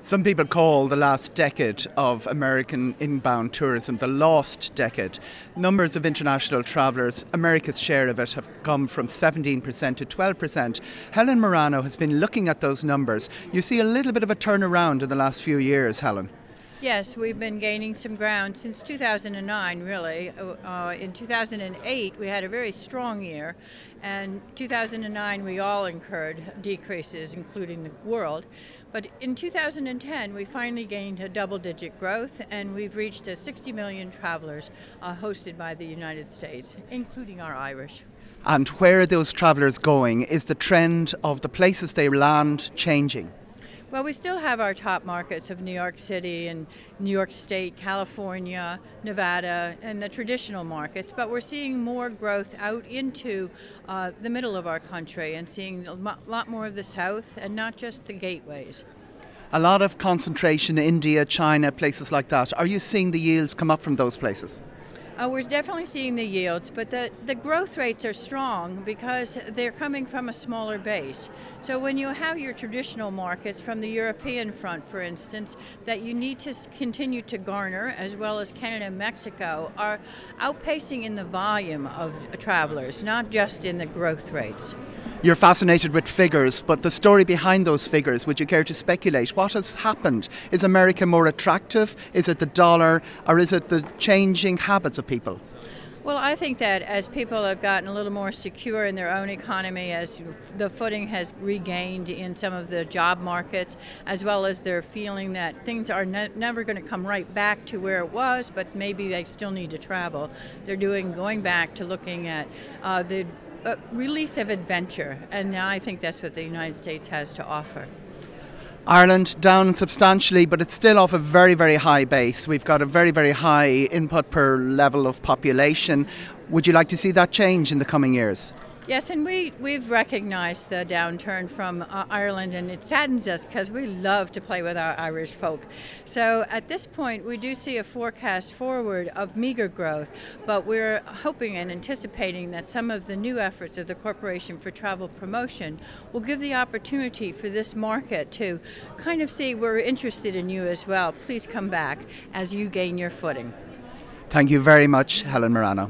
Some people call the last decade of American inbound tourism the lost decade. Numbers of international travellers, America's share of it, have come from 17% to 12%. Helan Marano has been looking at those numbers. You see a little bit of a turnaround in the last few years, Helen. Yes, we've been gaining some ground since 2009, really. In 2008, we had a very strong year, and 2009 we all incurred decreases, including the world. But in 2010, we finally gained a double-digit growth, and we've reached 60 million travelers hosted by the United States, including our Irish. And where are those travellers going? Is the trend of the places they land changing? Well, we still have our top markets of New York City and New York State, California, Nevada, and the traditional markets, but we're seeing more growth out into the middle of our country and seeing a lot more of the South and not just the gateways. A lot of concentration in India, China, places like that. Are you seeing the yields come up from those places? We're definitely seeing the yields, but the growth rates are strong because they're coming from a smaller base. So when you have your traditional markets from the European front, for instance, that you need to continue to garner, as well as Canada and Mexico, are outpacing in the volume of travelers, not just in the growth rates. You're fascinated with figures, but the story behind those figures, would you care to speculate? What has happened? Is America more attractive? Is it the dollar, or is it the changing habits of people? Well, I think that as people have gotten a little more secure in their own economy, as the footing has regained in some of the job markets, as well as they're feeling that things are never going to come right back to where it was, but maybe they still need to travel. They're going back to looking at the release of adventure, and now I think that's what the United States has to offer. Ireland down substantially, but it's still off a very, very high base. We've got a very, very high input per level of population. Would you like to see that change in the coming years? Yes, and we've recognized the downturn from Ireland, and it saddens us because we love to play with our Irish folk. So at this point, we do see a forecast forward of meager growth, but we're hoping and anticipating that some of the new efforts of the Corporation for Travel Promotion will give the opportunity for this market to kind of see we're interested in you as well. Please come back as you gain your footing. Thank you very much, Helan Marano.